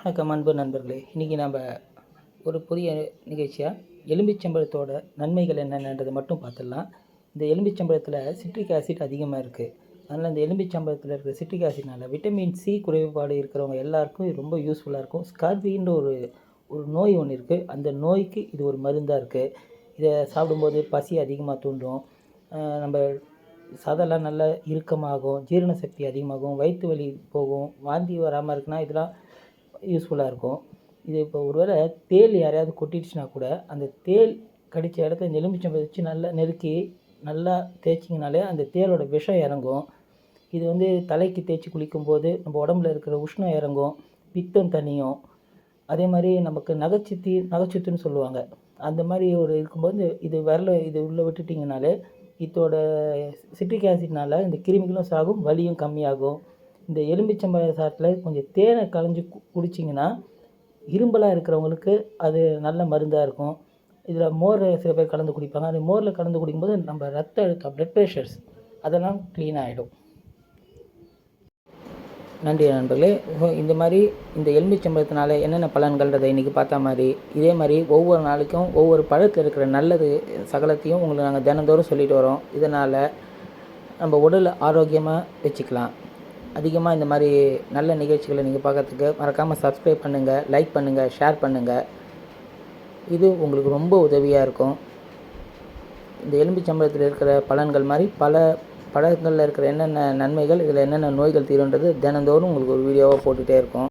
வணக்கம் அன்பு நண்பர்களே. இன்றைக்கி நம்ம ஒரு புதிய நிகழ்ச்சியாக எலும்பிச்சம்பழத்தோட நன்மைகள் என்னென்னன்றதை மட்டும் பார்த்துடலாம். இந்த எலும்பிச்சம்பழத்தில் சிட்ரிக் ஆசிட் அதிகமாக இருக்குது. அதனால் இந்த எலும்பிச்சம்பழத்தில் இருக்கிற சிட்ரிக் ஆசிட்னால விட்டமின் சி குறைபாடு இருக்கிறவங்க எல்லாருக்கும் இது ரொம்ப யூஸ்ஃபுல்லாக இருக்கும். ஸ்கார்பின்ற ஒரு நோய் ஒன்று இருக்குது. அந்த நோய்க்கு இது ஒரு மருந்தாக இருக்குது. இதை சாப்பிடும்போது பசி அதிகமாக தூண்டும். நம்ம சதெல்லாம் நல்லா இறுக்கமாகும், ஜீரண சக்தி அதிகமாகும், வயிற்று வலி போகும், வாந்தி வராமல் இருக்குன்னா இதெல்லாம் யூஸ்ஃபுல்லாக இருக்கும். இது இப்போ ஒருவேளை தேள் யாரையாவது கொட்டிடுச்சுன்னா கூட அந்த தேள் கடித்த இடத்துல எலுமிச்சம்பழம் வச்சு நல்லா நெருக்கி நல்லா தேய்ச்சிங்கனாலே அந்த தேளோட விஷம் இறங்கும். இது தலைக்கு தேய்ச்சி குளிக்கும்போது நம்ம உடம்புல இருக்கிற உஷ்ணம் இறங்கும், பித்தம் தணியும். அதே மாதிரி நமக்கு நகைச்சுத்துன்னு சொல்லுவாங்க. அந்த மாதிரி இருக்கும்போது இது உள்ளே விட்டுட்டிங்கனாலே இதோட சிட்ரிக் ஆசிட்னால இந்த கிருமிகளும் சாகும், வலியும் கம்மியாகும். இந்த எலும்பிச்சம்பழ சாற்றில் கொஞ்சம் தேனை கலந்து குடிச்சிங்கன்னா இரும்பலாக இருக்கிறவங்களுக்கு அது நல்ல மருந்தாக இருக்கும். இதில் மோர் சில பேர் கலந்து குடிப்பாங்க. அது மோரில் கலந்து குடிக்கும்போது நம்ம ரத்த அழுத்தம், ப்ளட் ப்ரெஷர்ஸ் அதெல்லாம் க்ளீன் ஆகிடும். நன்றி நண்பர்களே. இந்த மாதிரி இந்த எலுமிச்சம்பழத்தினால என்னென்ன பலன்கள்ன்றதை இன்றைக்கி பார்த்தா மாதிரி இதே மாதிரி ஒவ்வொரு நாளைக்கும் ஒவ்வொரு பழத்தில் இருக்கிற நல்லது சகலத்தையும் உங்களுக்கு நாங்கள் தினந்தோறும் சொல்லிட்டு வரோம். இதனால் நம்ம உடல் ஆரோக்கியமாக வச்சுக்கலாம். அதிகமாக இந்த மாதிரி நல்ல நிகழ்ச்சிகளை நீங்கள் பார்க்கறதுக்கு மறக்காமல் சப்ஸ்கிரைப் பண்ணுங்கள், லைக் பண்ணுங்கள், ஷேர் பண்ணுங்கள். இது உங்களுக்கு ரொம்ப உதவியாக இருக்கும். இந்த எலும்பிச்சம்பழத்தில் இருக்கிற பலன்கள் மாதிரி பல பழங்களில் இருக்கிற என்னென்ன நன்மைகள், இதில் என்னென்ன நோய்கள் தீருன்றது தினந்தோறும் உங்களுக்கு ஒரு வீடியோவாக போட்டுகிட்டே இருக்கும்.